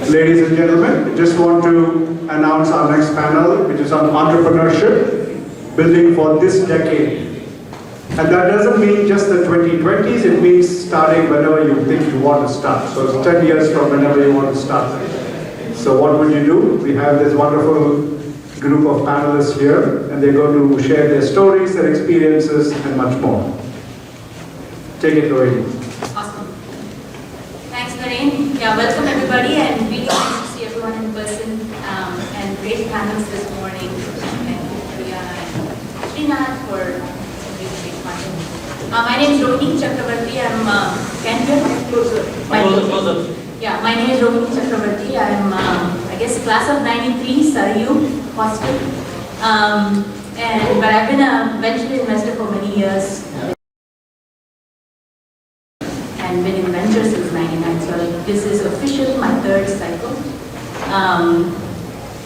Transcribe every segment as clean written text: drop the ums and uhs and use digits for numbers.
Ladies and gentlemen, I just want to announce our next panel, which is on entrepreneurship, building for this decade. And that doesn't mean just the 2020s, it means starting whenever you think you want to start. So it's 10 years from whenever you want to start. So what would you do? We have this wonderful group of panelists here, and they're going to share their stories, their experiences, and much more. Take it, Rohini. Awesome. Thanks, Naren. Yeah, welcome everybody, and really nice to see everyone in person. And great panels this morning. Thank you, Priya and Srinivas, for some really great content. My name is Rohini Chakravarthy. Can you closer? Yeah, my name is Rohini Chakravarthy. I guess class of '93, Sarayu hostel. But I've been a venture investor for many years. And been in ventures since '99, so this is officially my third cycle.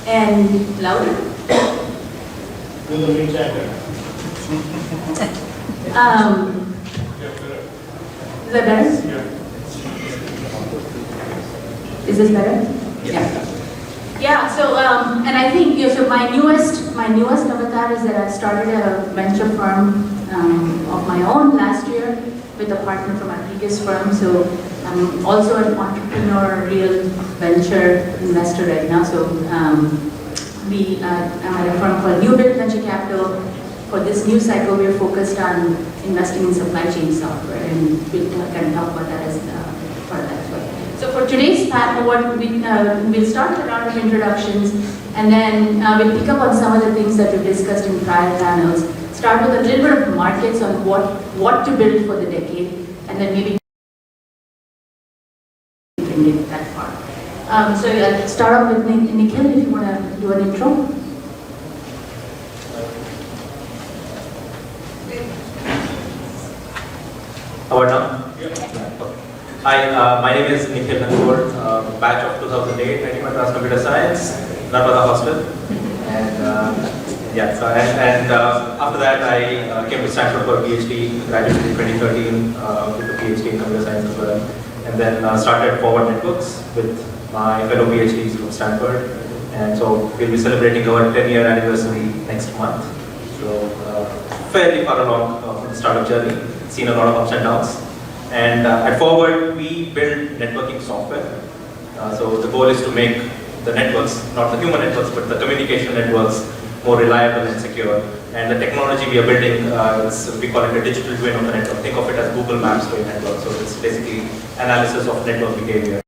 And louder? Is that better? Is this better? Yeah. Yeah. So and I think so. My newest avatar is that I started a venture firm of my own last year with a partner from my previous firm. So I'm also an entrepreneurial venture investor right now. So I'm at a firm called NewBuild Venture Capital. For this new cycle, we're focused on investing in supply chain software, and we'll kind of talk about that as part of that as well. So for today's panel, we'll start with a round of introductions, and then we'll pick up on some of the things that we've discussed in prior panels. Start with a little bit of markets on what to build for the decade, and then maybe we can get that far. So I'll start off with Nikhil, if you want to do an intro. How about now? Yeah. Hi, my name is Nikhil, batch of 2008, I came across computer science, not for the hostel. And after that I came to Stanford for a PhD, graduated in 2013 with a PhD in computer science as well. And then started Forward Networks with my fellow PhDs from Stanford. And so we'll be celebrating our 10-year anniversary next month. So fairly far along from the startup journey, seen a lot of ups and downs. And at Forward, we build networking software. So the goal is to make the networks, not the human networks, but the communication networks more reliable and secure. And the technology we are building, we call it a digital twin of the network. Think of it as Google Maps for a network. So it's basically analysis of network behavior,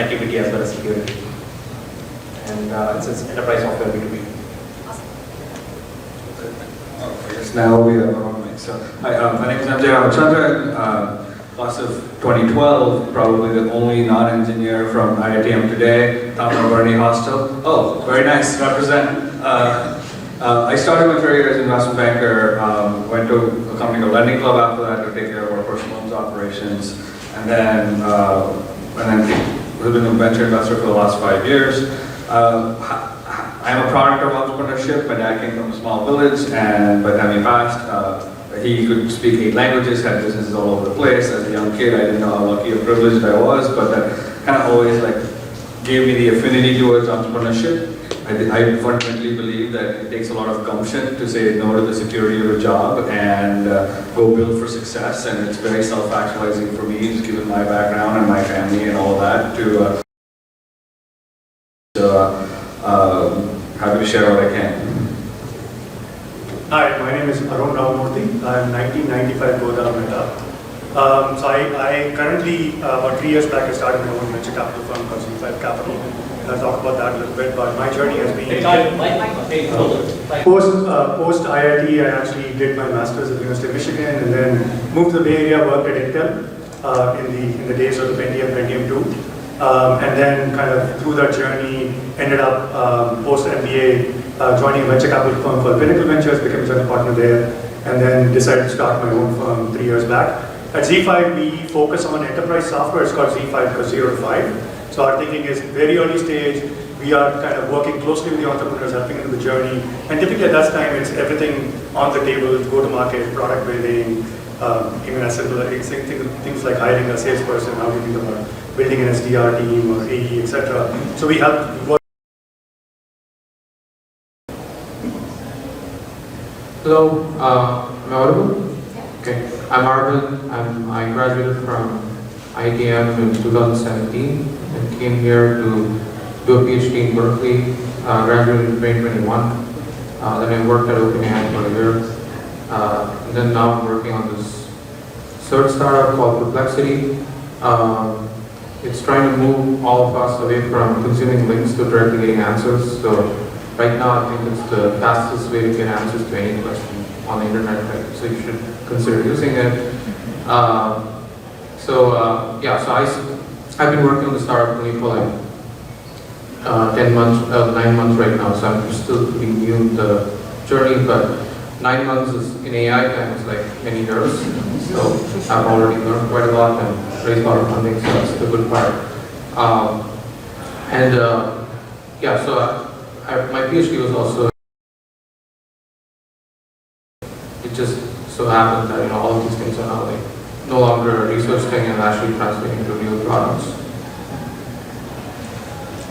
activity as well as security. And it's enterprise software B2B. Now we have our own mic. So, hi, my name is Ramachandran, class of 2012, probably the only non-engineer from IITM today, Bernie Hostel. Oh, very nice, represent. I started my career as an investment banker, went to a company called Lending Club after that to take care of our personal loans operations, and then have been a venture investor for the last 5 years. I'm a product of entrepreneurship. My dad came from a small village, and by the time he passed, he could speak 8 languages, had businesses all over the place. As a young kid, I didn't know how lucky or privileged I was, but that kind of always gave me the affinity towards entrepreneurship. I fundamentally believe that it takes a lot of gumption to say no to the security of a job and go build for success, and it's very self-actualizing for me, just given my background and my family and all that, to happy to share what I can. Hi, my name is Arun Ramamoorthy. I'm 1995 Goda Meta. So I currently, about 3 years back, I started my own venture capital firm called Z5 Capital. I'll talk about that a little bit, but my journey has been post IIT. I actually did my master's at the University of Michigan, and then moved to the Bay Area, worked at Intel in the days of the Pentium 2. And then kind of through that journey, ended up post MBA joining a venture capital firm called Pinnacle Ventures, became a general partner there, and then decided to start my own firm 3 years back. At Z5, we focus on enterprise software. It's called Z5 because 0 to 5. So our thinking is very early stage. We are kind of working closely with the entrepreneurs, helping them with the journey. And typically at that time, it's everything on the table: go-to-market, product building, even as simple as things like hiring a salesperson, how do you think about building an SDR team or AE, etc. So we help work. Hello, am I audible? Okay, I'm Aravind. I graduated from ITM in 2017 and came here to do a PhD in Berkeley. Graduated in 2021. Then I worked at OpenAI for a year. And then now I'm working on this search startup called Perplexity. It's trying to move all of us away from consuming links to directly getting answers. So right now I think it's the fastest way to get answers to any question on the internet. Right? So you should consider using it. I've been working on the startup only for like 9 months right now, so I'm still pretty new in the journey, but 9 months is, in AI time, is like many years, so I've already learned quite a lot and raised a lot of funding, so that's the good part. My PhD was also, it just so happened that all of these things are now like no longer a research thing and actually translating to real products.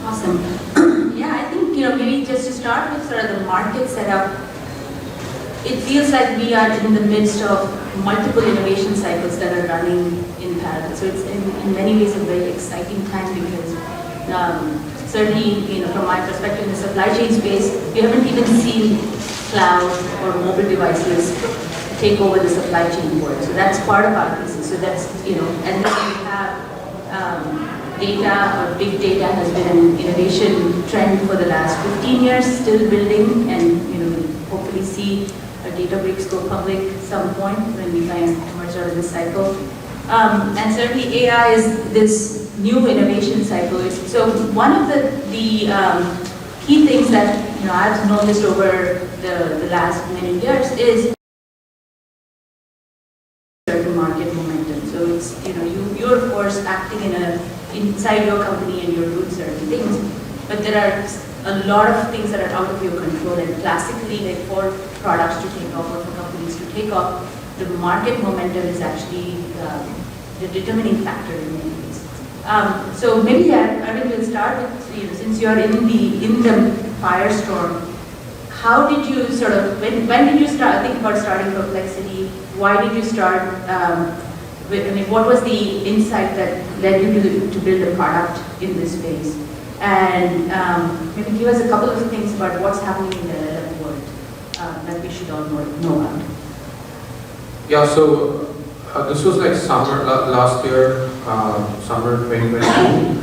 Awesome. Yeah, I think, maybe just to start with sort of the market setup, it feels like we are in the midst of multiple innovation cycles that are running in parallel. So it's in many ways a very exciting time because certainly, from my perspective in the supply chain space, we haven't even seen cloud or mobile devices take over the supply chain world. So that's part of our thesis. So that's, and then we have data or big data has been an innovation trend for the last 15 years, still building, and hopefully see a Databricks go public some point when we kind of emerge out of this cycle. And certainly AI is this new innovation cycle. So one of the key things that I've noticed over the last many years is certain market momentum. So it's you're of course acting inside your company and you're doing certain things, but there are a lot of things that are out of your control, and classically, like for products to take off or for companies to take off, the market momentum is actually the determining factor in many ways. So maybe Arun will start with, since you're in the firestorm, how did you when did you think about starting Perplexity? Why did you start? What was the insight that led you to build a product in this space? And maybe give us a couple of things about what's happening in the LLM world that we should all know about. Yeah, so this was like summer last year, summer 2022.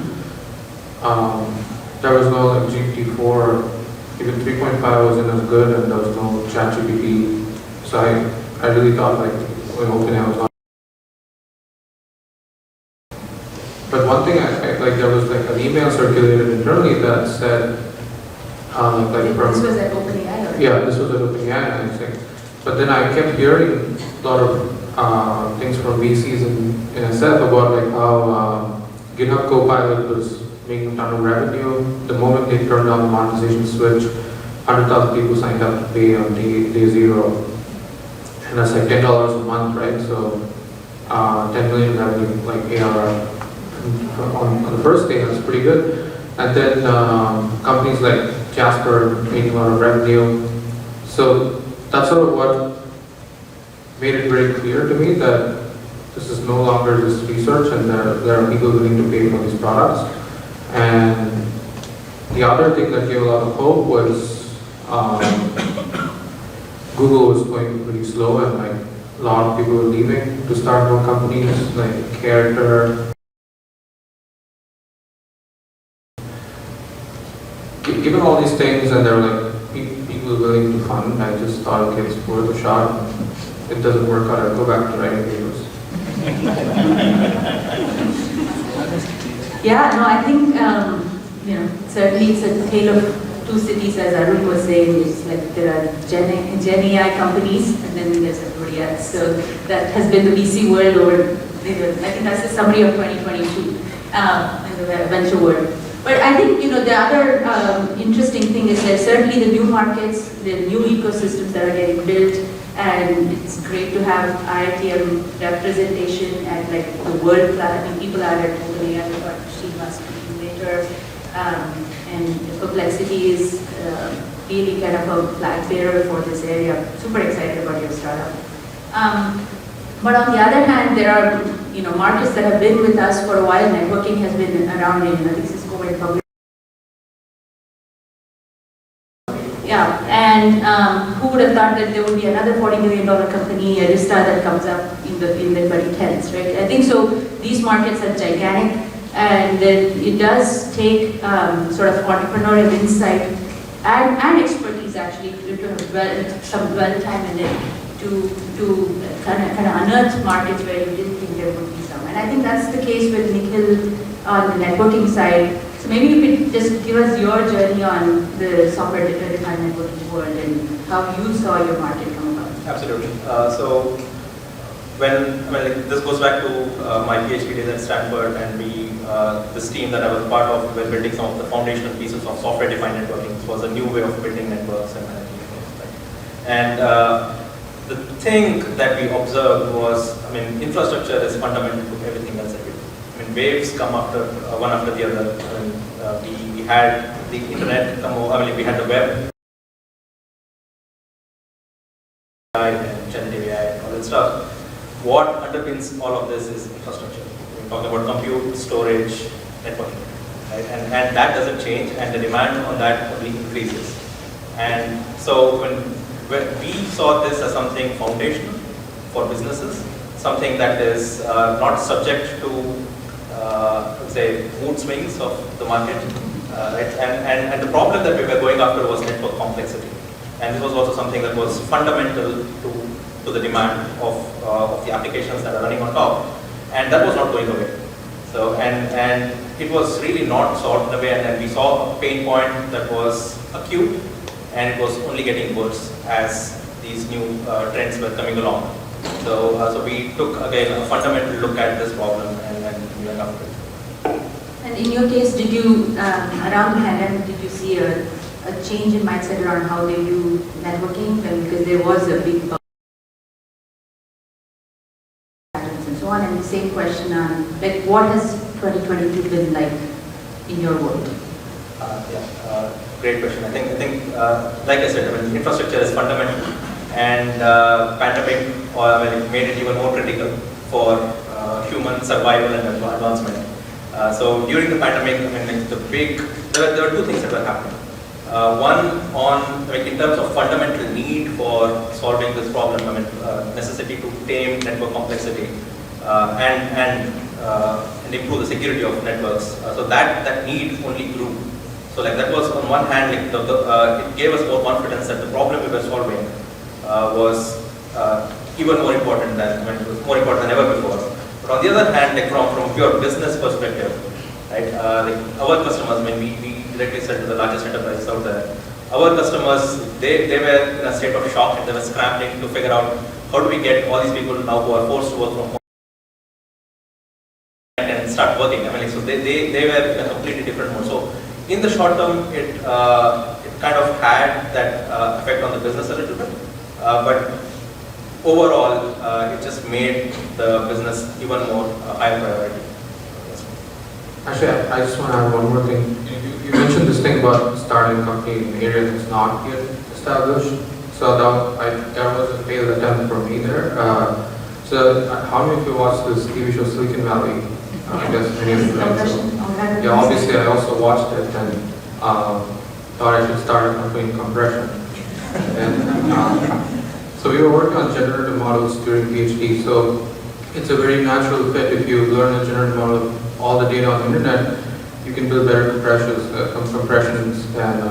There was no like GPT-4, even 3.5 wasn't as good, and there was no ChatGPT. So I really thought like when OpenAI was on. But one thing there was like an email circulated internally that said this was at OpenAI, or? Yeah, this was at OpenAI, I think. But then I kept hearing a lot of things from VCs in SF about like how GitHub Copilot was making a ton of revenue. The moment they turned on the monetization switch, 100,000 people signed up to pay on day zero. And that's like $10 a month, right? So 10 million revenue, like ARR. On the first day, that's pretty good. And then companies like Jasper making a lot of revenue. So that's sort of what made it very clear to me that this is no longer just research, and there are people willing to pay for these products. And the other thing that gave a lot of hope was Google was going pretty slow, and like a lot of people were leaving to start more companies like Character. Given all these things, and there were like people willing to fund, I just thought, okay, it's worth a shot. If it doesn't work out, I'll go back to writing papers. Yeah, no, I think certainly it's a tale of two cities, as Arun was saying. It's like there are Gen AI companies, and then there's everybody else. So that has been the VC world over. I think that's the summary of 2022 in the venture world. But I think the other interesting thing is that certainly the new markets, the new ecosystems that are getting built, And it's great to have IITM representation at like the world class. I mean, people are at totally, I thought Srinivas speaking later. And Perplexity is really kind of a flag bearer for this area. Super excited about your startup. But on the other hand, there are markets that have been with us for a while. Networking has been around in, I think, Cisco and public. Yeah, and who would have thought that there would be another $40 million company, Arista, that comes up in the 2010s, right? I think so. These markets are gigantic, and it does take sort of entrepreneurial insight and expertise actually to have some dwell time in it to kind of unearth markets where you didn't think there would be some. And I think that's the case with Nikhil on the networking side. So maybe you could just give us your journey on the software-defined networking world and how you saw your market come about. Absolutely. So this goes back to my PhD days at Stanford, and this team that I was part of were building some of the foundational pieces of software-defined networking. It was a new way of building networks and managing networks. Right? And the thing that we observed was, infrastructure is fundamental to everything else that we do. Waves come one after the other. We had the internet come over, we had the web, and generative AI and all that stuff. What underpins all of this is infrastructure. We're talking about compute, storage, networking, right? And that doesn't change, and the demand on that only increases. And so when we saw this as something foundational for businesses, something that is not subject to say mood swings of the market, right? And the problem that we were going after was network complexity, and this was also something that was fundamental to the demand of the applications that are running on top, and that was not going away. So and it was really not solved in a way, and we saw a pain point that was acute, and it was only getting worse as these new trends were coming along. So we took again a fundamental look at this problem, and we went after it. And in your case, did you, around the pandemic, did you see a change in mindset around how they do networking? Because there was a big bump and so on. And the same question on, what has 2022 been like in your world? Great question. I think, like I said, infrastructure is fundamental, and pandemic made it even more critical for human survival and advancement. So during the pandemic, there were two things that were happening. One, in terms of fundamental need for solving this problem, necessity to tame network complexity and improve the security of networks. So that need only grew. So that was on one hand, it gave us more confidence that the problem we were solving was even more important than it was more important than ever before. But on the other hand, from pure business perspective, right? Our customers, when we directly sell to the largest enterprises out there, our customers they were in a state of shock, and they were scrambling to figure out how do we get all these people now who are forced to work from home and start working. So they were in a completely different mode. So in the short term, it kind of had that effect on the business a little bit, but overall, it just made the business even more high priority. Actually, I just want to add one more thing. You mentioned this thing about starting a company in an area that's not yet established. So that was a failed attempt for me there. So how many of you watched this TV show Silicon Valley? I guess many of you have. Yeah, obviously I also watched it and thought I should start a company in compression. And so we were working on generative models during PhD. So it's a very natural fit. If you learn a generative model of all the data on the internet, you can build better compressions than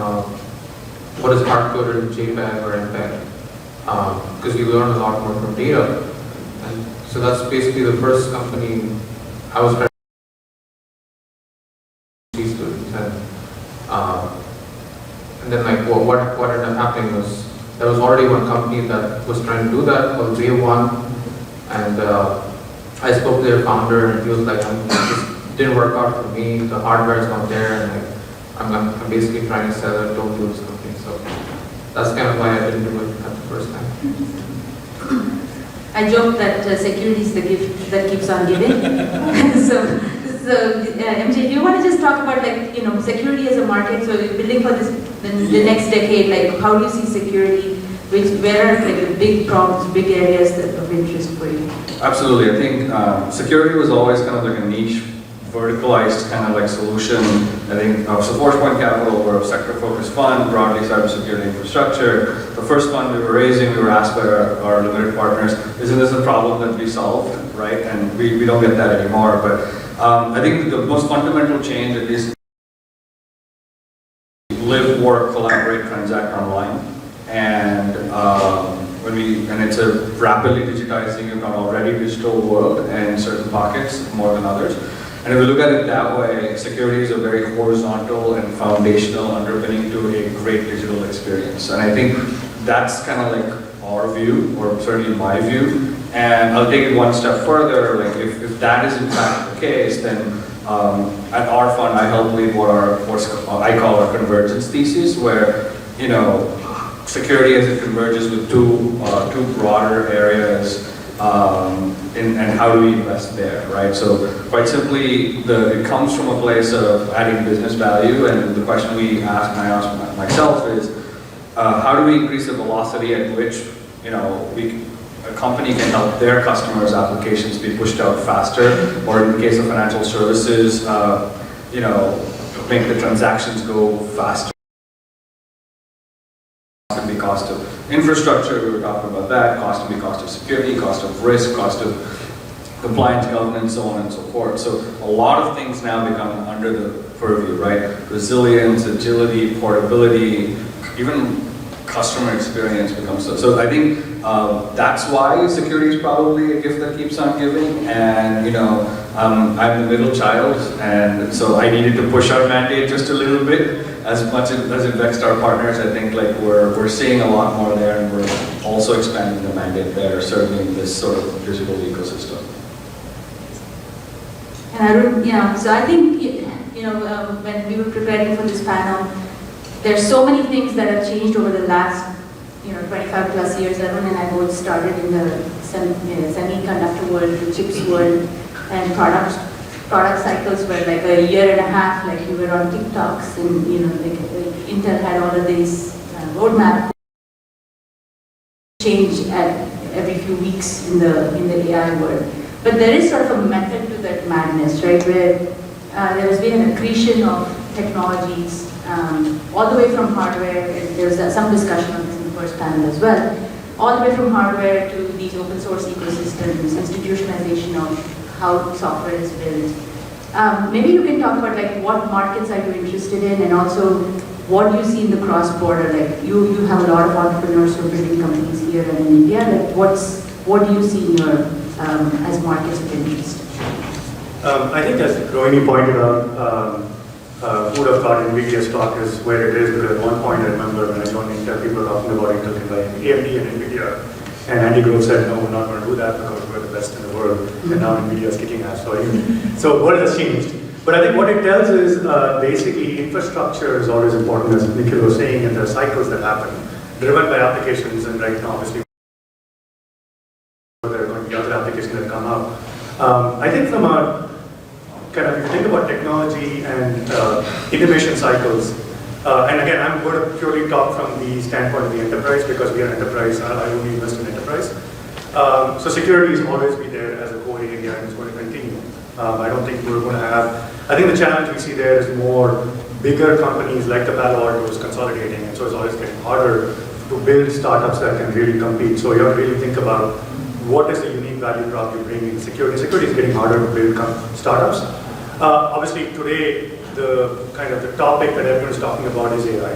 what is hard-coded in JPEG or MPEG, because you learn a lot more from data. And so that's basically the first company I was trying to teach students. And then what ended up happening was there was already one company that was trying to do that called Wave One, and I spoke to their founder, and he was like, "This didn't work out for me. The hardware is not there, and I'm basically trying to sell it. Don't do this company." So that's kind of why I didn't do it at the first time. I joke that security is the gift that keeps on giving. So, MJ, do you want to just talk about security as a market? So you're building for the next decade. Like, how do you see security? Where are the big problems, big areas of interest for you? Absolutely. I think security was always kind of like a niche, verticalized kind of like solution. I think so. Forgepoint Capital, we're a sector-focused fund, broadly cybersecurity infrastructure. The first fund we were raising, we were asked by our limited partners, "Isn't this a problem that we solved?" Right? And we don't get that anymore. But I think the most fundamental change, at least, live, work, collaborate, transact online. And it's a rapidly digitizing, if not already digital world, and in certain pockets more than others. And if we look at it that way, security is a very horizontal and foundational underpinning to a great digital experience. And I think that's kind of like our view, or certainly my view. And I'll take it one step further. Like if that is in fact the case, then at our fund, I help lead what I call our convergence thesis, where security as it converges with two broader areas, and how do we invest there, right? So quite simply, it comes from a place of adding business value, and the question we ask, and I ask myself, is how do we increase the velocity at which a company can help their customers' applications be pushed out faster, or in the case of financial services, make the transactions go faster. Cost can be cost of infrastructure, we were talking about that, cost can be cost of security, cost of risk, cost of compliance, governance, so on and so forth. So a lot of things now become under the purview, right? Resilience, agility, portability, even customer experience becomes so. So I think that's why security is probably a gift that keeps on giving. And I'm the middle child, and so I needed to push our mandate just a little bit. As much as it vexed our partners, I think we're seeing a lot more there, and we're also expanding the mandate there, certainly in this sort of digital ecosystem. And Arun, so I think when we were preparing for this panel, there's so many things that have changed over the last 25 plus years. Arun and I both started in the semiconductor world, the chips world, and product cycles were like a year and a half. Like we were on TikToks, and Intel had all of these roadmap change at every few weeks in the AI world. But there is sort of a method to that madness, right? Where there has been an accretion of technologies. All the way from hardware, and there was some discussion on this in the first panel as well, all the way from hardware to these open source ecosystems, institutionalization of how software is built. Maybe you can talk about what markets are you interested in, and also what do you see in the cross-border? Like you have a lot of entrepreneurs who are building companies here and in India. Like what do you see in your as markets of interest? I think as Rohini pointed out, who would have thought NVIDIA stock is where it is, because at one point I remember when I joined Intel, people were talking about Intel things like AMD and NVIDIA, and Handigol said, no, we're not going to do that because we're the best in the world, and now NVIDIA is kicking ass. So the world has changed. But I think what it tells is basically infrastructure is always important, as Nikhil was saying, and there are cycles that happen, driven by applications, and right now obviously there are going to be other applications that come up. I think from a if you think about technology and innovation cycles, and again, I'm going to purely talk from the standpoint of the enterprise, because we are an enterprise. I only invest in enterprise. So security has always been there as a core area, and it's going to continue. I don't think we're going to have. I think the challenge we see there is more bigger companies like the Palo Altos consolidating, and so it's always getting harder to build startups that can really compete. So you have to really think about what is the unique value prop you bring in security. Security is getting harder to build startups. Obviously today, the topic that everyone is talking about is AI.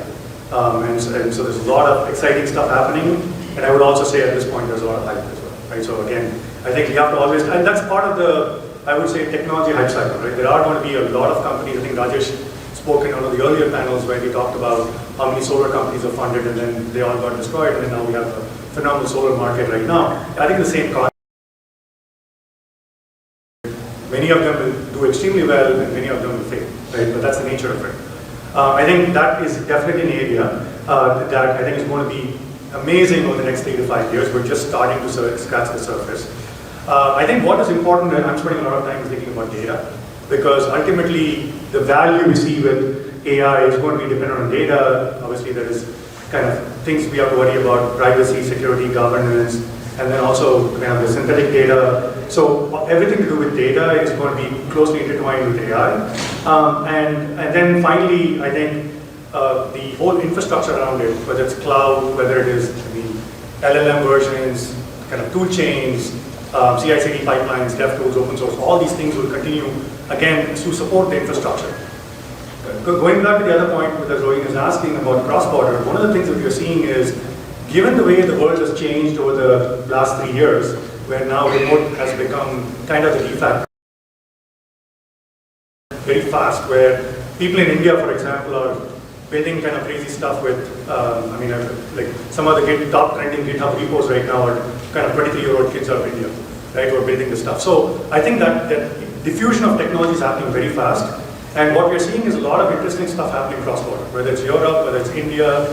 And so there's a lot of exciting stuff happening, and I would also say at this point there's a lot of hype as well, right? So again, I think you have to always, and that's part of the, I would say, technology hype cycle, right? There are going to be a lot of companies. I think Rajesh spoke in one of the earlier panels where he talked about how many solar companies are funded, and then they all got destroyed, and then now we have a phenomenal solar market right now. I think the same concept. Many of them will do extremely well, and many of them will fail, right? But that's the nature of it. I think that is definitely an area that I think is going to be amazing over the next 3 to 5 years. We're just starting to scratch the surface. I think what is important, and I'm spending a lot of time thinking about data, because ultimately the value we see with AI is going to be dependent on data. Obviously there is kind of things we have to worry about: privacy, security, governance, and then also kind of the synthetic data. So everything to do with data is going to be closely intertwined with AI. And then finally, I think the whole infrastructure around it, whether it's cloud, whether it is the LLM versions, kind of tool chains, CI/CD pipelines, dev tools, open source, all these things will continue, again, to support the infrastructure. Going back to the other point that Rohini is asking about cross-border, one of the things that we are seeing is, given the way the world has changed over the last 3 years, where now remote has become kind of the de facto very fast, where people in India, for example, are building kind of crazy stuff with, like some of the top trending GitHub repos right now are kind of 23-year-old kids out of India, right, who are building this stuff. So I think that diffusion of technology is happening very fast. And what we're seeing is a lot of interesting stuff happening cross-border, whether it's Europe, whether it's India.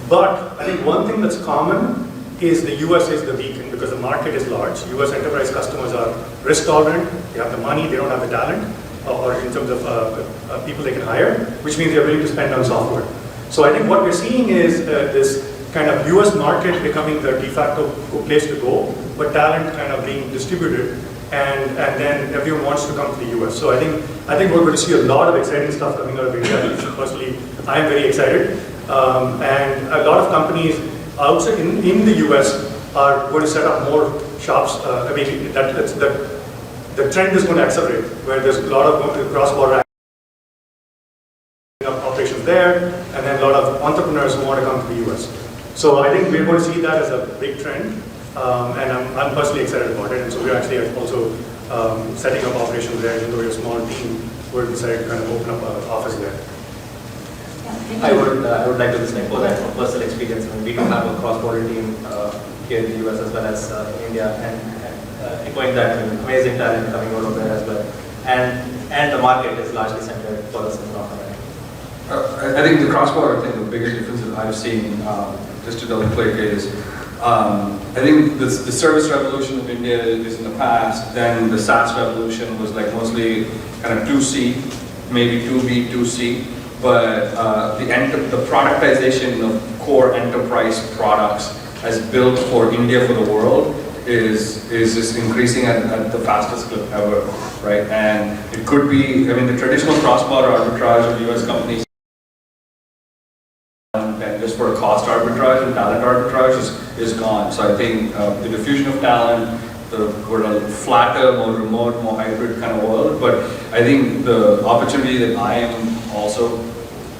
But I think one thing that's common is the US is the beacon, because the market is large. US enterprise customers are risk tolerant, they have the money, they don't have the talent, or in terms of people they can hire, which means they're willing to spend on software. So I think what we're seeing is this kind of US market becoming the de facto place to go, but talent kind of being distributed, and then everyone wants to come to the US. So I think we're going to see a lot of exciting stuff coming out of India. Personally, I am very excited. And a lot of companies outside in the US are going to set up more shops. The trend is going to accelerate, where there's a lot of cross-border operations there, and then a lot of entrepreneurs who want to come to the US. So I think we're going to see that as a big trend, and I'm personally excited about it. And so we're actually also setting up operations there. Even though we're a small team, we're decided to kind of open up an office there. I would like to just echo that from personal experience. I mean, we do have a cross-border team here in the US as well as in India, and echoing that, I mean, amazing talent coming out of there as well. And the market is largely centered for us in North America. I think the cross-border thing, the biggest difference that I've seen, just to double click, is I think the service revolution of India is in the past. Then the SaaS revolution was like mostly kind of 2C, maybe 2B, 2C. But the productization of core enterprise products as built for India, for the world, is just increasing at the fastest clip ever, right? And it could be, I mean, the traditional cross-border arbitrage of US companies, and just for cost arbitrage and talent arbitrage is gone. So I think the diffusion of talent, we're a flatter, more remote, more hybrid kind of world. But I think the opportunity that I am also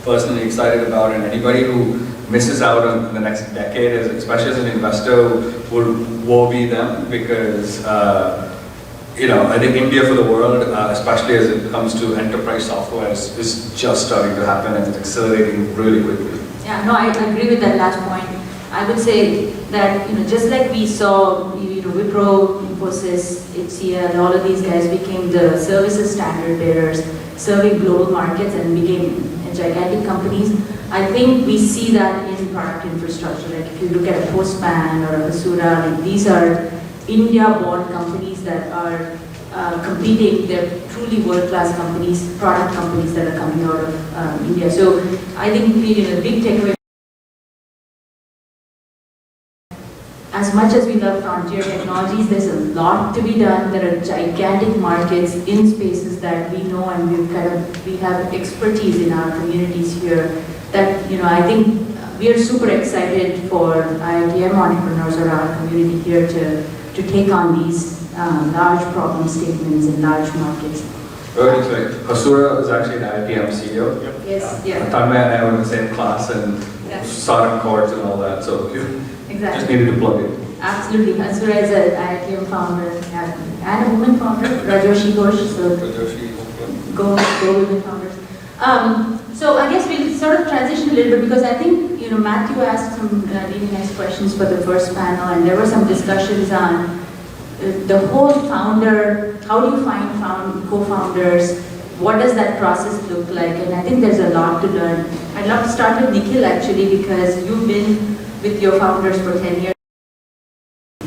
personally excited about, and anybody who misses out on the next decade, especially as an investor, will be them, because I think India for the world, especially as it comes to enterprise software, is just starting to happen, and it's accelerating really quickly. Yeah, no, I agree with that last point. I would say that, just like we saw, Wipro, Infosys, HCL, all of these guys became the services standard bearers, serving global markets and became gigantic companies. I think we see that in product infrastructure. Like if you look at a Postman or a Hasura, like these are India-born companies that are competing. They're truly world-class companies, product companies that are coming out of India. So I think the big takeaway, as much as we love frontier technologies, there's a lot to be done. There are gigantic markets in spaces that we know, and we have expertise in our communities here that, I think we are super excited for IITM entrepreneurs or our community here to take on these large problem statements in large markets. Very exciting. Hasura is actually an IITM CEO. Yep. Yes, yeah. Tanmay and I were in the same class, and Yeah. Saran chords and all that, so Exactly. just needed to plug it. Absolutely. Hasura is an IITM founder and a woman founder, Rajoshi Ghosh. So go women founders. So I guess we'll sort of transition a little bit, because I think Matthew asked some really nice questions for the first panel, and there were some discussions on the whole founder. How do you find co-founders? What does that process look like? And I think there's a lot to learn. I'd love to start with Nikhil actually, because you've been with your founders for 10 years,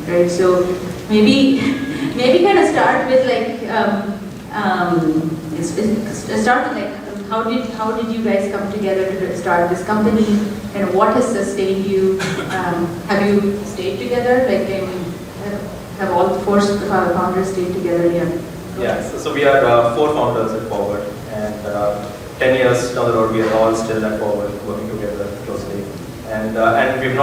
right? So maybe kind of start with like, start with like, how did you guys come together to start this company, and what has sustained you? Have you stayed together? Like, have all the four founders stayed together? Yeah, so we are 4 founders at Forward, and 10 years down the road, we are all still at Forward, working together closely. And we've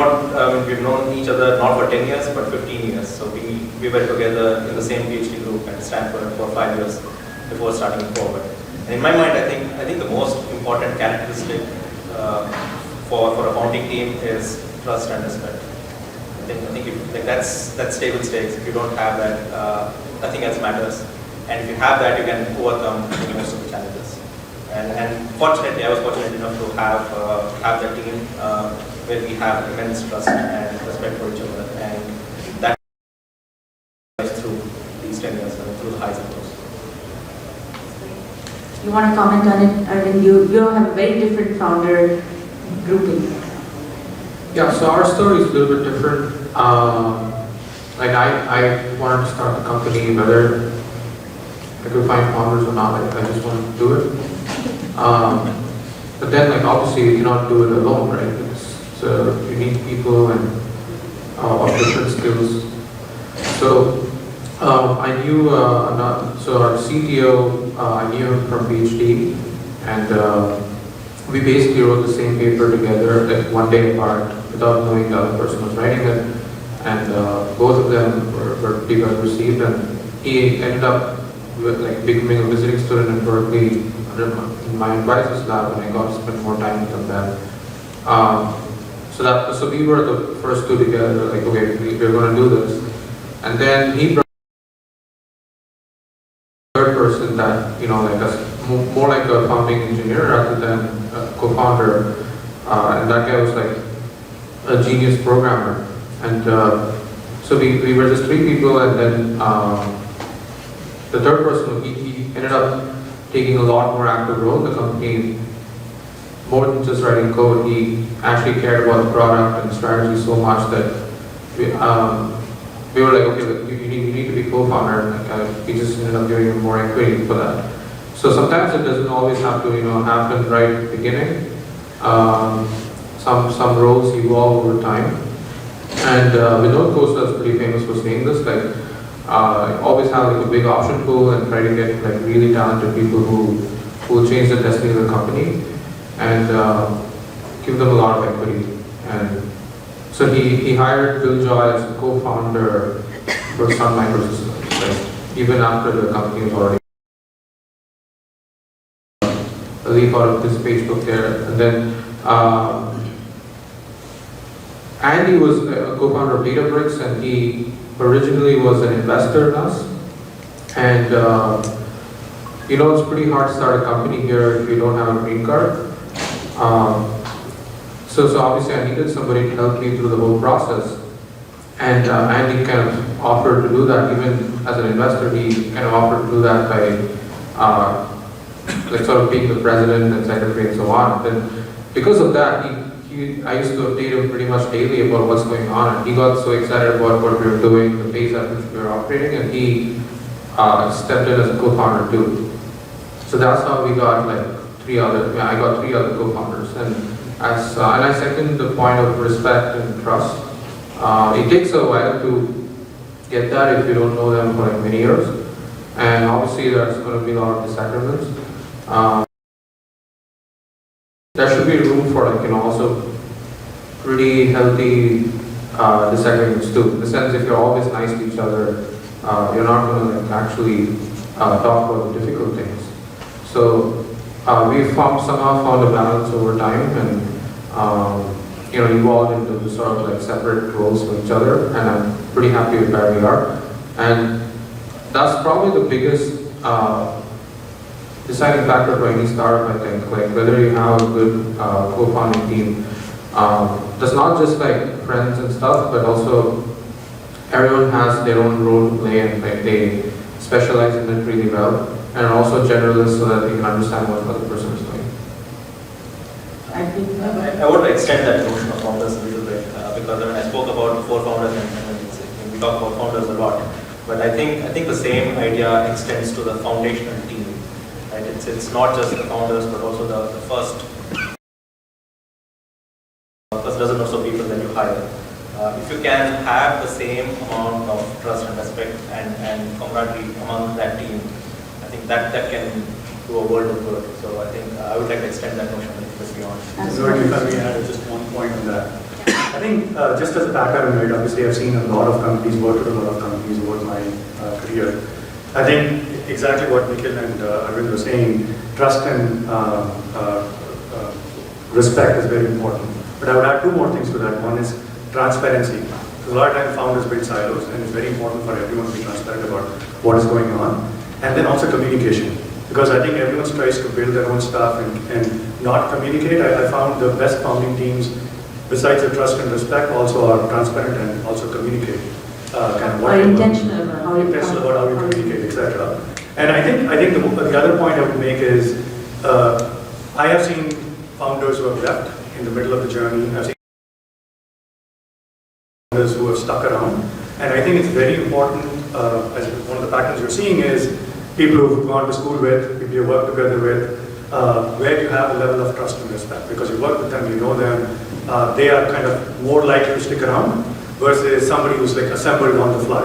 known each other not for 10 years, but 15 years. So we were together in the same PhD group at Stanford for 5 years before starting Forward. And in my mind, I think the most important characteristic for a founding team is trust and respect. I think that's table stakes. If you don't have that, nothing else matters. And if you have that, you can overcome most of the challenges. And fortunately, I was fortunate enough to have that team where we have immense trust and respect for each other, and that through these 10 years and through the highs and lows. You want to comment on it, Arvind? You have a very different founder grouping. Yeah, so our story is a little bit different. Like I wanted to start the company, whether I could find founders or not, I just wanted to do it. But then, like, obviously you cannot do it alone, right? So you need people and of different skills. So I knew, so our CTO, I knew him from PhD, and we basically wrote the same paper together, like one day apart, without knowing the other person was writing it. And both of them were pretty well received, and he ended up like becoming a visiting student in Berkeley in my advisor's lab, and I got to spend more time with them then. So we were the first two together, like, okay, we're going to do this. And then he brought a third person that, like more like a founding engineer rather than a co-founder. And that guy was like a genius programmer. And so we were just 3 people, and then the third person, he ended up taking a lot more active role in the company. More than just writing code, he actually cared about the product and strategy so much that we were like, okay, look, you need to be co-founder, and we just ended up giving him more equity for that. So sometimes it doesn't always have to happen right at the beginning. Some roles evolve over time. And Vinod Costa is pretty famous for saying this, like, always have like a big option pool and try to get like really talented people who will change the destiny of the company, and give them a lot of equity. And so he hired Bill Joy as a co-founder for Sun Microsystems, like, even after the company was already a leaf out of this page book there. And then Andy was a co-founder of Databricks, and he originally was an investor in us. And it's pretty hard to start a company here if you don't have a green card. So obviously I needed somebody to help me through the whole process. And Andy kind of offered to do that. Even as an investor, he kind of offered to do that by like sort of being the president and secretary and so on. And because of that, I used to update him pretty much daily about what's going on, and he got so excited about what we were doing, the pace at which we were operating, and he stepped in as a co-founder too. So that's how we got like I got 3 other co-founders, and I second the point of respect and trust. It takes a while to get that if you don't know them for like many years, and obviously there's going to be a lot of disagreements. There should be room for also pretty healthy disagreements too. In the sense, if you're always nice to each other, you're not going to actually talk about the difficult things. So we somehow found a balance over time, and evolved into the sort of like separate roles for each other. And I'm pretty happy with where we are. And that's probably the biggest deciding factor for any startup, I think, like whether you have a good co-founding team. That's not just like friends and stuff, but also everyone has their own role to play, and like they specialize in it really well, and also generalists so that they can understand what the other person is doing. I want to extend that notion of founders a little bit, because I mean, I spoke about 4 founders and we talk about founders a lot. But I think the same idea extends to the foundational team. Right? It's not just the founders, but also the first dozen or so people that you hire. If you can have the same amount of trust and respect and camaraderie among that team, I think that can do a world of good. So I think I would like to extend that notion to this beyond. Absolutely. If I may add just one point on that. I think just as a background, right, obviously I've seen a lot of companies, worked with a lot of companies over my career. I think exactly what Nikhil and Aravind were saying, trust and respect is very important. But I would add 2 more things to that. One is transparency. Because a lot of times founders build silos, and it's very important for everyone to be transparent about what is going on. And then also communication. Because I think everyone tries to build their own stuff and not communicate. I found the best founding teams, besides the trust and respect, also are transparent and also communicate. Or intentional about how you communicate, etc. And I think the other point I would make is, I have seen founders who have left in the middle of the journey. I've seen founders who have stuck around. And I think it's very important, as one of the patterns you're seeing is people who've gone to school with, people you work together with, where you have a level of trust and respect. Because you work with them, you know them, they are kind of more likely to stick around versus somebody who's like assembled on the fly,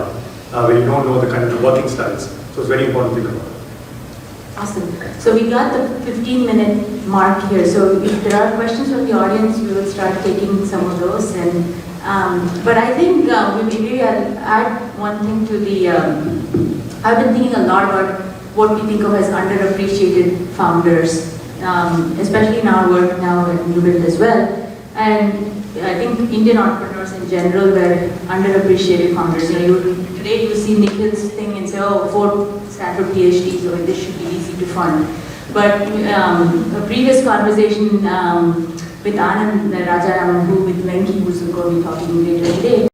where you don't know the kind of the working styles. So it's very important to think about. Awesome. So we got the 15-minute mark here. So if there are questions from the audience, we will start taking some of those. And but I think maybe I'll add one thing to the. I've been thinking a lot about what we think of as underappreciated founders, especially in our work now at NewBuild as well. And I think Indian entrepreneurs in general were underappreciated founders. You know, today you see Nikhil's thing and say, oh, 4 Stanford PhDs, so this should be easy to fund. But a previous conversation with Anand Rajaram, who with Venki, who's going to be talking later today,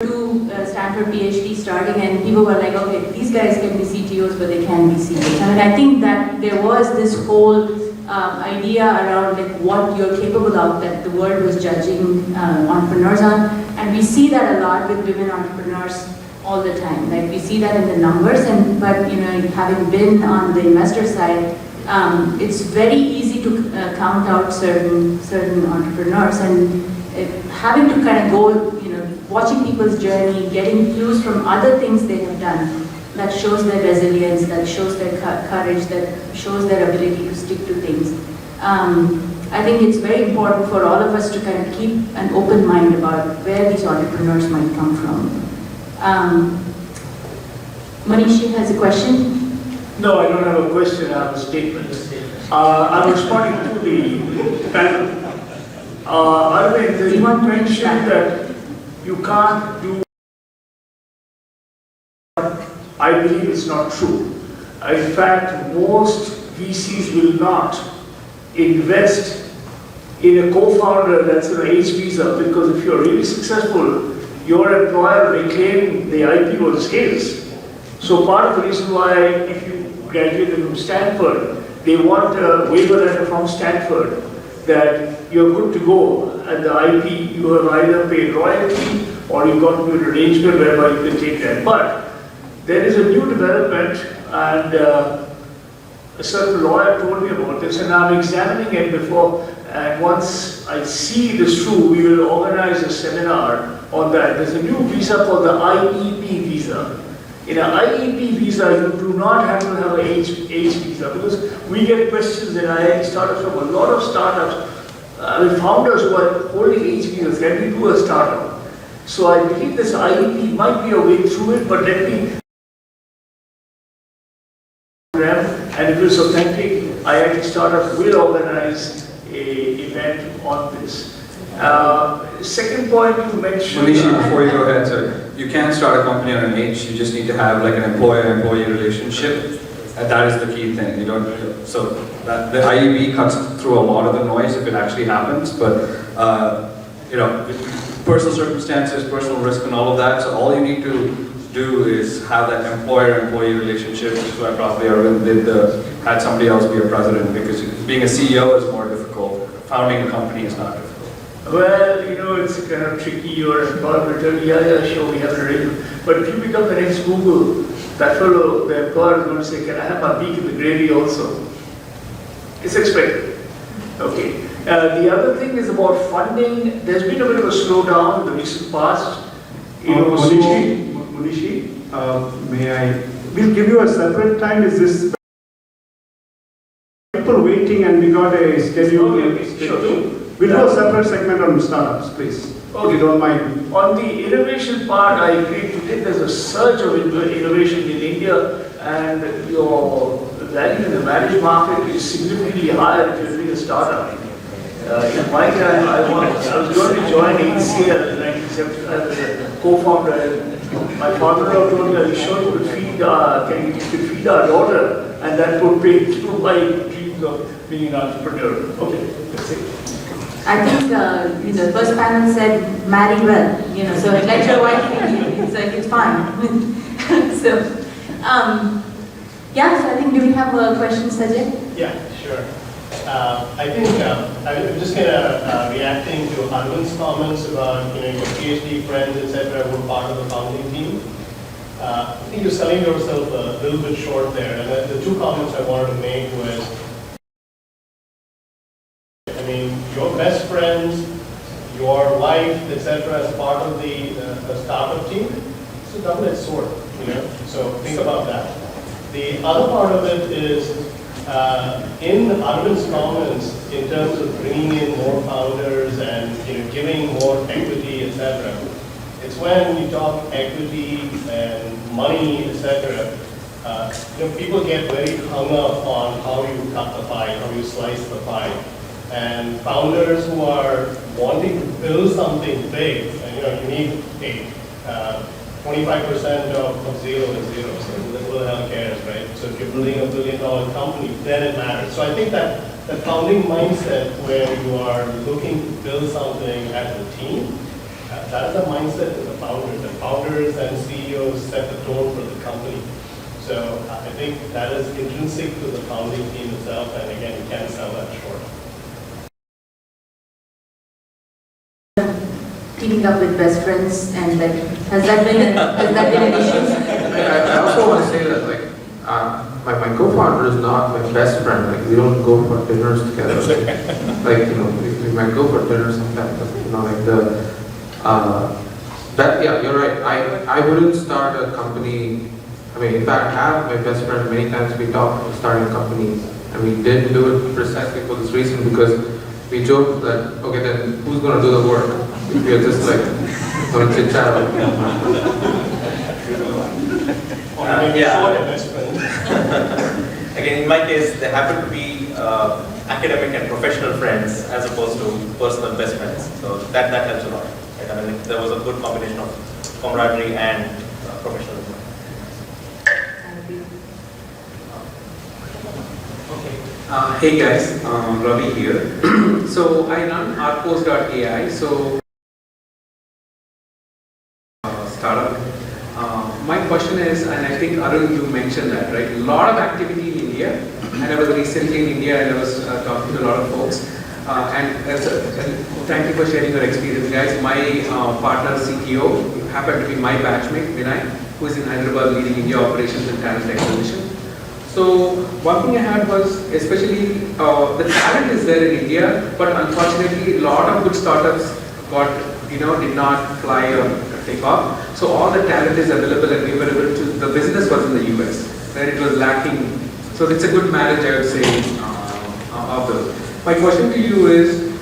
2 Stanford PhDs starting, and people were like, okay, these guys can be CTOs, but they can't be CEOs. I mean, I think that there was this whole idea around like what you're capable of that the world was judging entrepreneurs on, and we see that a lot with women entrepreneurs all the time. Like we see that in the numbers, but you know, having been on the investor side, it's very easy to count out certain entrepreneurs, and having to kind of go, you know, watching people's journey, getting clues from other things they have done. That shows their resilience, that shows their courage, that shows their ability to stick to things. I think it's very important for all of us to kind of keep an open mind about where these entrepreneurs might come from. Manish has a question? No, I don't have a question, I have a statement. I'm responding to the panel. Aravind, you mentioned that you can't do. I believe it's not true. In fact, most VCs will not invest in a co-founder that's an H visa, because if you're really successful, your employer may claim the IP was his. So part of the reason why, if you graduated from Stanford, they want a waiver letter from Stanford that you're good to go, and the IP, you have either paid royalty or you've got to an arrangement whereby you can take that. But there is a new development, and a certain lawyer told me about this, and I'm examining it before, and once I see this true, we will organize a seminar on that. There's a new visa called the IEP visa. In an IEP visa, you do not have to have an H visa, because we get questions in IIT startups from a lot of startups, with founders who are holding H visas. Can we do a startup? So I believe this IEP might be a way through it, but let me. And if it's authentic, IIT Startup will organize an event on this. Second point you mentioned. Manishi, before you go ahead, sir, you can start a company on an H. You just need to have like an employer-employee relationship, and that is the key thing. You don't. So that, the IEB cuts through a lot of the noise if it actually happens, but you know, personal circumstances, personal risk, and all of that. So all you need to do is have that employer-employee relationship, which is why probably Arun had somebody else be a president, because being a CEO is more difficult. Founding a company is not difficult. Well, it's kind of tricky. Your employer will tell you, yeah, sure, we have an arrangement. But if you become the next Google, that fellow, the employer is going to say, can I have my beak in the gravy also? It's expected. Okay. The other thing is about funding. There's been a bit of a slowdown in the recent past. Munishi, may I? We'll give you a separate time. Is this people waiting and we got a schedule? Okay, sure. We'll do a separate segment on startups, please. If you don't mind. On the innovation part, I agree. Today there's a surge of innovation in India, and your value in the marriage market is significantly higher if you're doing a startup. In my time, I was going to join ACL in 1975 as a co-founder. My father-in-law told me, "Are you sure you could feed our daughter?" And that would pay through my dreams of being an entrepreneur. Okay, that's it. I think the first panel said marry well, so let your wife it's like it's fine. So yeah, so I think do we have a question, Sajid? Yeah, sure. I think I'm just kind of reacting to Arun's comments about your PhD friends, etc., who were part of the founding team. I think you're selling yourself a little bit short there. And the two comments I wanted to make was, your best friends, your wife, etc., as part of the startup team, it's a double-edged sword, So think about that. The other part of it is, in Arvind's comments, in terms of bringing in more founders and giving more equity, etc., it's when you talk equity and money, etc., people get very hung up on how you cut the pie, how you slice the pie. And founders who are wanting to build something big, you need 25% of zero is zero, so little hell cares, right? So if you're building $1 billion company, then it matters. So I think that the founding mindset where you are looking to build something as a team, that is the mindset of the founders. The founders and CEOs set the tone for the company. So I think that is intrinsic to the founding team itself, and again, you can't sell that short. Keeping up with best friends, and has that been an issue? I also want to say that my co-founder is not my best friend. Like, we don't go for dinners together. We might go for dinner sometimes. But yeah, you're right. I wouldn't start a company. In fact, I have my best friend many times we talked about starting a company, and we didn't do it precisely for this reason, because we joked that, okay, then who's going to do the work? If we are just going to chit chat. Again, in my case, they happen to be academic and professional friends as opposed to personal best friends. So that helps a lot. Right? There was a good combination of camaraderie and professionalism. Hey guys, Ravi here. So I run artpost.ai. So startup. My question is, and I think Arun, you mentioned that, right? A lot of activity in India, and I was recently in India and I was talking to a lot of folks. And thank you for sharing your experience, guys. My partner CTO happened to be my batchmate, Vinay, who is in Hyderabad leading India operations and talent acquisition. So one thing I had was, especially the talent is there in India, but unfortunately a lot of good startups did not fly or take off. So all the talent is available and we were able to, the business was in the US, where it was lacking. So it's a good marriage, I would say, of those. My question to you is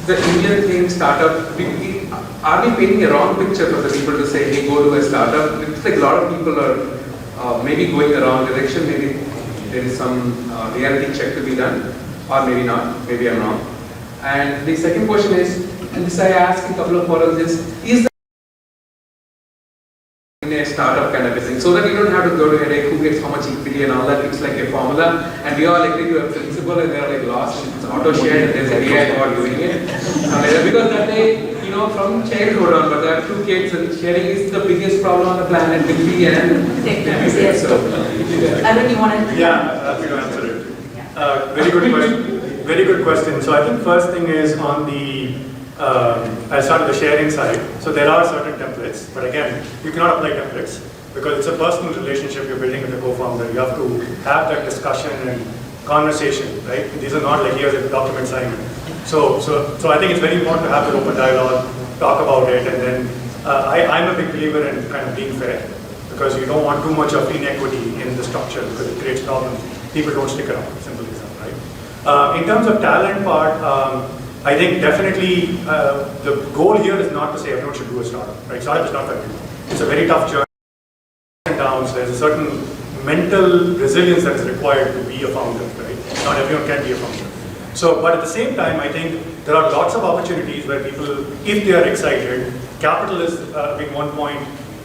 the Indian thing startup, are we painting a wrong picture for the people to say, hey, go to a startup? It's like a lot of people are maybe going the wrong direction, maybe there is some reality check to be done, or maybe not, maybe I'm wrong. And the second question is, and this I asked a couple of forums, is there in a startup kind of a thing, so that you don't have to go to headache who gets how much equity and all that. It's like a formula, and we all agree to a principle, and they're like lost. It's auto shared, and there's an AI bot doing it. Because that day, from childhood on, but there are 2 kids, and sharing is the biggest problem on the planet. Will be and yes. So, Arun, you want to? Yeah, happy to answer it. Very good question. very good question. So I think first thing is on the, I'll start with the sharing side. So there are certain templates, but again, you cannot apply templates because it's a personal relationship you're building with the co-founder. You have to have that discussion and conversation, right? These are not like here's a document signed. So I think it's very important to have an open dialogue, talk about it, and then I'm a big believer in kind of being fair because you don't want too much of inequity in the structure because it creates problems. People don't stick around, simple as that, right? In terms of talent part, I think definitely the goal here is not to say everyone should do a startup, right? Startup is not for everyone. It's a very tough journey. Downs, there's a certain mental resilience that is required to be a founder, right? Not everyone can be a founder. So, but at the same time, I think there are lots of opportunities where people, if they are excited, capital is, being one point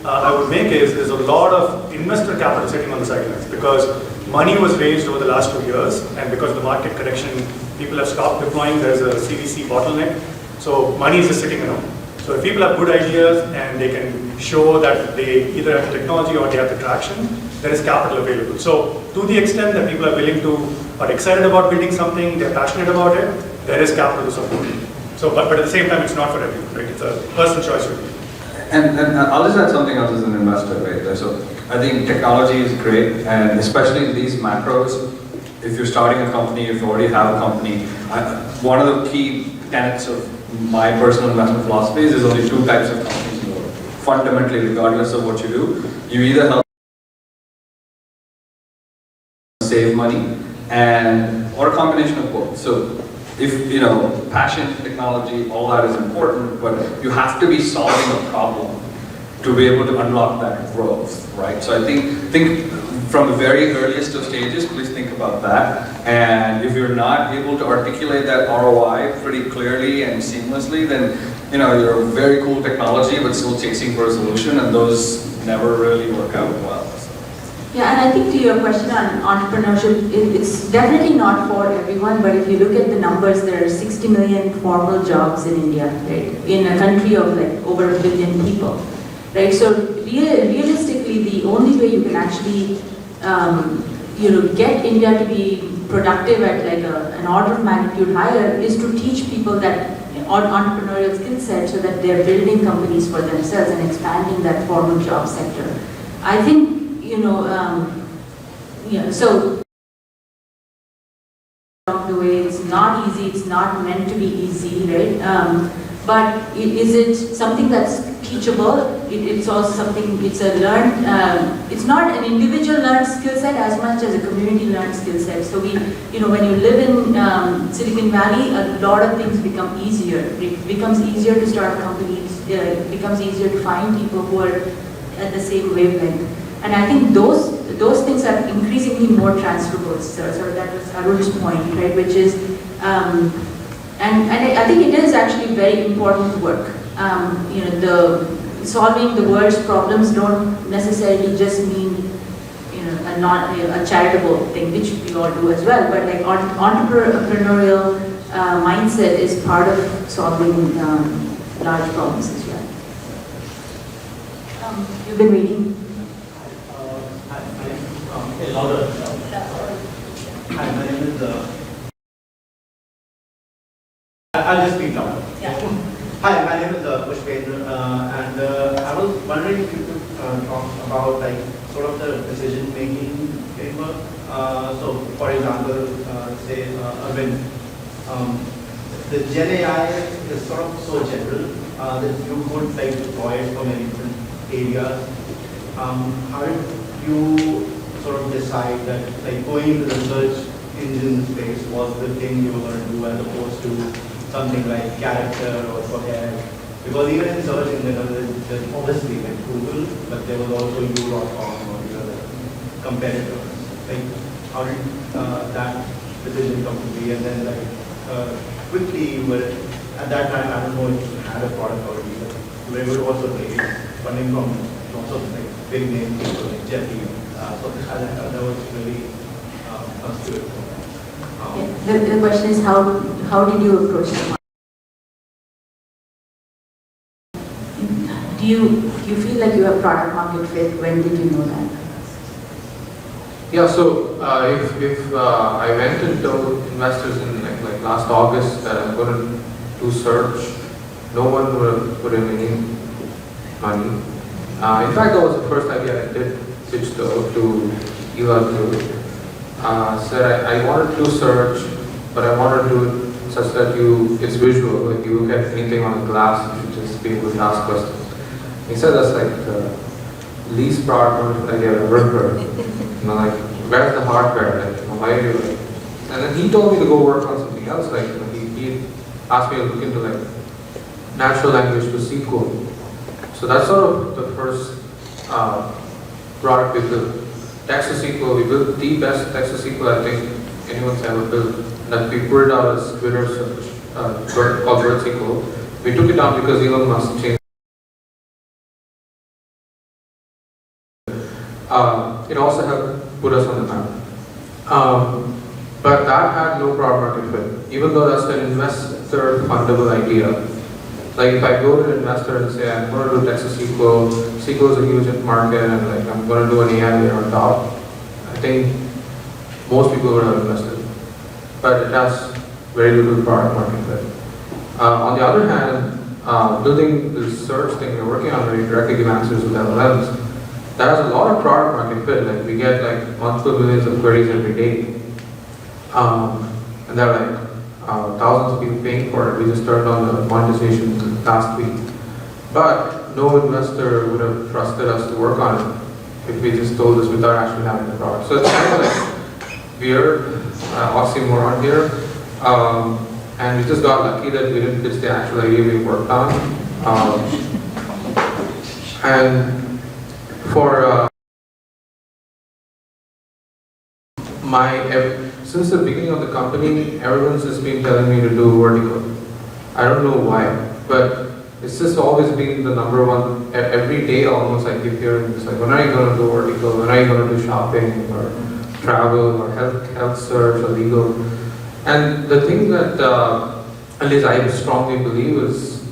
I would make is there's a lot of investor capital sitting on the sidelines because money was raised over the last 2 years and because of the market correction, people have stopped deploying, there's a CVC bottleneck. So money is just sitting around. So if people have good ideas and they can show that they either have the technology or they have the traction, there is capital available. So to the extent that people are willing to, are excited about building something, they're passionate about it, there is capital to support it. So, but at the same time, it's not for everyone, right? It's a personal choice. And I'll just add something else as an investor, right? So I think technology is great, and especially in these macros, if you're starting a company, if you already have a company, one of the key tenets of my personal investment philosophy is there's only two types of companies in the world. Fundamentally, regardless of what you do, you either help save money or a combination of both. So if, you know, passion, technology, all that is important, but you have to be solving a problem to be able to unlock that growth, right? So I think from the very earliest of stages, please think about that. And if you're not able to articulate that ROI pretty clearly and seamlessly, then, you know, you're a very cool technology, but still chasing for a solution, and those never really work out well. Yeah, and I think to your question on entrepreneurship, it's definitely not for everyone, but if you look at the numbers, there are 60 million formal jobs in India, right? In a country of like over 1 billion people, right? So realistically, the only way you can actually, get India to be productive at like an order of magnitude higher is to teach people that entrepreneurial skill set so that they're building companies for themselves and expanding that formal job sector. I think, so the way it's not easy, it's not meant to be easy, right? But is it something that's teachable? It's also something, it's a learned, it's not an individual learned skill set as much as a community learned skill set. So when you live in Silicon Valley, a lot of things become easier. It becomes easier to start companies, it becomes easier to find people who are at the same wavelength. And I think those things are increasingly more transferable. So that was Arun's point, right? Which is, and I think it is actually very important work. Solving the world's problems don't necessarily just mean, a charitable thing, which we all do as well. But like entrepreneurial mindset is part of solving large problems as well. You've been reading. Louder. Hi, my name is. I'll just speak louder. Yeah. Hi, my name is Pushpendra, and I was wondering if you could talk about like sort of the decision-making framework. So, for example, say Aravind, the Gen AI is sort of so general that you could like deploy it for many different areas. How did you sort of decide that like going into the search engine space was the thing you were going to do as opposed to something like character or for hair? Because even in search engine, there's obviously like Google, but there was also you.com or the other competitors. Like how did that decision come to be? And then like quickly you were, at that time, I don't know if you had a product already, but you were able to also raise funding from lots of like big name people like Jeffy. So that was really good. The question is how did you approach the market? Do you feel like you have product market fit? When did you know that? Yeah, so if I went and told investors in like last August that I'm going to do search. No one would have put in any money. In fact, that was the first idea I did pitch to Elon to. Said I wanted to do search, but I wanted to do it such that it's visual. Like you look at anything on a glass, you should just be able to ask questions. He said that's like the least product idea I've ever heard. Like, where's the hardware? Like, why are you like? And then he told me to go work on something else. Like, he asked me to look into like natural language to SQL. So that's sort of the first product we built. Text to SQL, we built the best text to SQL I think anyone's ever built. That we put it out as Twitter search, called Word SQL. We took it down because Elon Musk changed. It also helped put us on the map. But that had no product market fit, even though that's an investor fundable idea. Like if I go to an investor and say, I'm going to do text to SQL, SQL is a huge market, and like I'm going to do an AI layer on top, I think most people would have invested. But it has very little product market fit. On the other hand, building this search thing we're working on where you directly give answers with LLMs, that has a lot of product market fit. Like we get like multiple millions of queries every day. And there are like thousands of people paying for it. We just turned on the monetization last week. But no investor would have trusted us to work on it if we just told us without actually having the product. So it's kind of like weird, oxymoron here. And we just got lucky that we didn't pitch the actual idea we worked on. And for since the beginning of the company, everyone's just been telling me to do vertical. I don't know why, but it's just always been the number one. Every day almost I keep hearing this, like, when are you going to do vertical? When are you going to do shopping or travel or health search or legal? And the thing that, at least I strongly believe is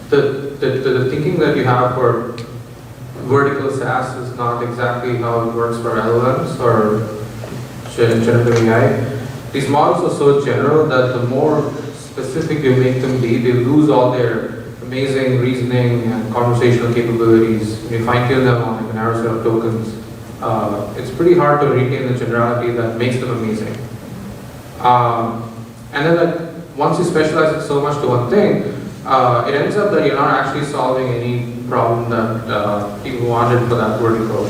the thinking that you have for vertical SaaS is not exactly how it works for LLMs or generative AI. These models are so general that the more specific you make them be, they lose all their amazing reasoning and conversational capabilities. When you fine-tune them on like an narrow set of tokens, it's pretty hard to retain the generality that makes them amazing. And then like, once you specialize it so much to one thing, it ends up that you're not actually solving any problem that people wanted for that vertical.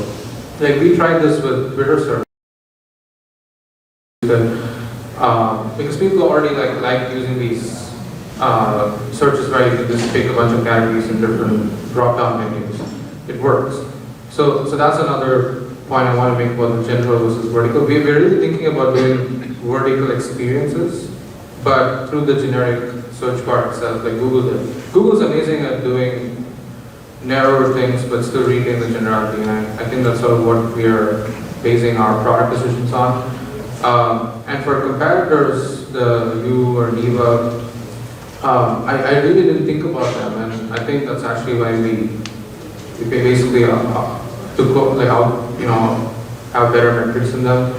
Like we tried this with Twitter search. Because people already like using these searches where you can just pick a bunch of categories in different drop-down menus. It works. So that's another point I want to make about the general versus vertical. We're really thinking about doing vertical experiences, but through the generic search bar itself, like Google did. Google's amazing at doing narrower things, but still retain the generality, and I think that's sort of what we are basing our product decisions on. And for competitors, the U or Neva, I really didn't think about them, and I think that's actually why we basically took like out, have better metrics in them.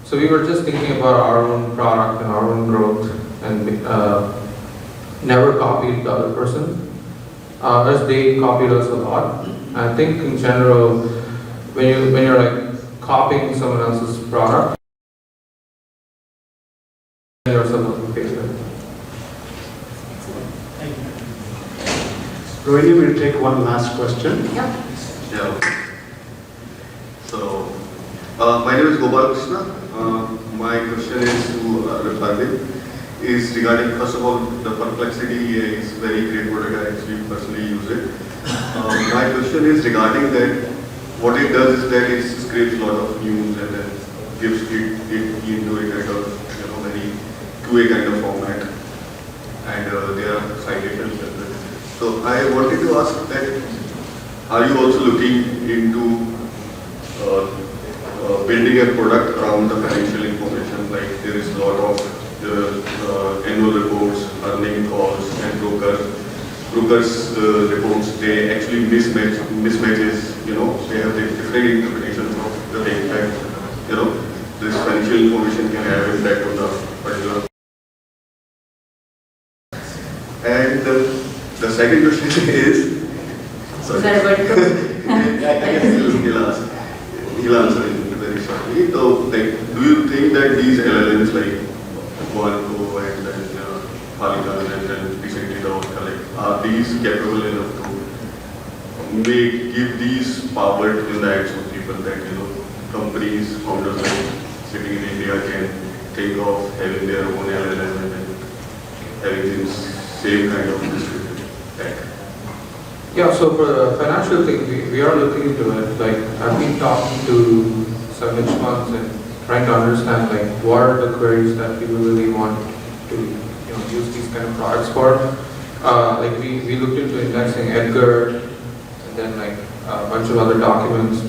So we were just thinking about our own product and our own growth, and never copied the other person, as they copied us a lot. I think in general, when you're like copying someone else's product, you're supposed to fix it. Rohini will take one last question. Yeah. Yeah. So, my name is Gopal Krishna. My question is to Aravind. Is regarding, first of all, the Perplexity is very great product. I actually personally use it. My question is regarding that. What it does is that it scrapes a lot of news and then gives it into a kind of very QA kind of format, and there are citations as well. So I wanted to ask that, are you also looking into building a product around the financial information? Like there is a lot of annual reports, earning calls, and brokers reports. They actually mismatches. They have the different interpretations of the thing. this financial information can have impact on the particular. And the second question is, sorry. Is that a vertical? I guess he'll answer it very shortly. So, like, do you think that these LLMs like Quanto and then Polygon and then recently the Orca, like, are these capable enough to give these power in the hands of people that, companies, founders like sitting in India can think of having their own LLM and then having this same kind of distributed tech? Yeah, so for the financial thing, we are looking into it. Like, I've been talking to some hedge funds and trying to understand like what are the queries that people really want to use these kind of products for. Like we looked into indexing Edgar and then like a bunch of other documents.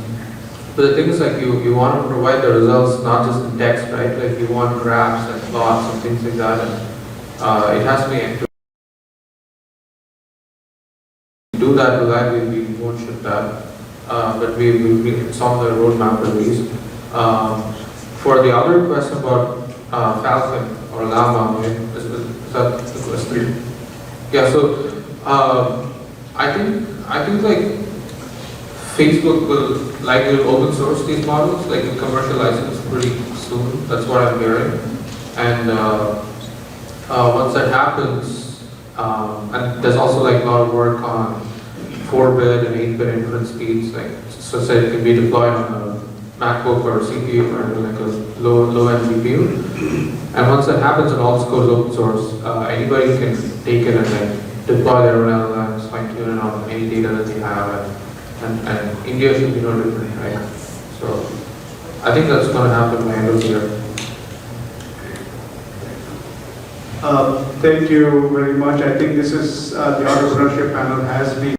But the thing is like you want to provide the results not just in text, right? Like you want graphs and plots and things like that. And it has to be end to do that reliably. We won't ship that. But it's on the roadmap release. For the other question about Falcon or Llama, is that the question? Yeah. So I think like Facebook will likely open source these models, like in commercial license pretty soon. That's what I'm hearing. And once that happens, and there's also like a lot of work on 4-bit and 8-bit inference speeds, like so say it can be deployed on a MacBook or a CPU or like a low-end GPU. And once that happens, it also goes open source. Anybody can take it and like deploy their own LLMs, fine-tune it on any data that they have, and India should be no different, right? So I think that's going to happen by end of the year. Thank you very much. I think this is the entrepreneurship panel has been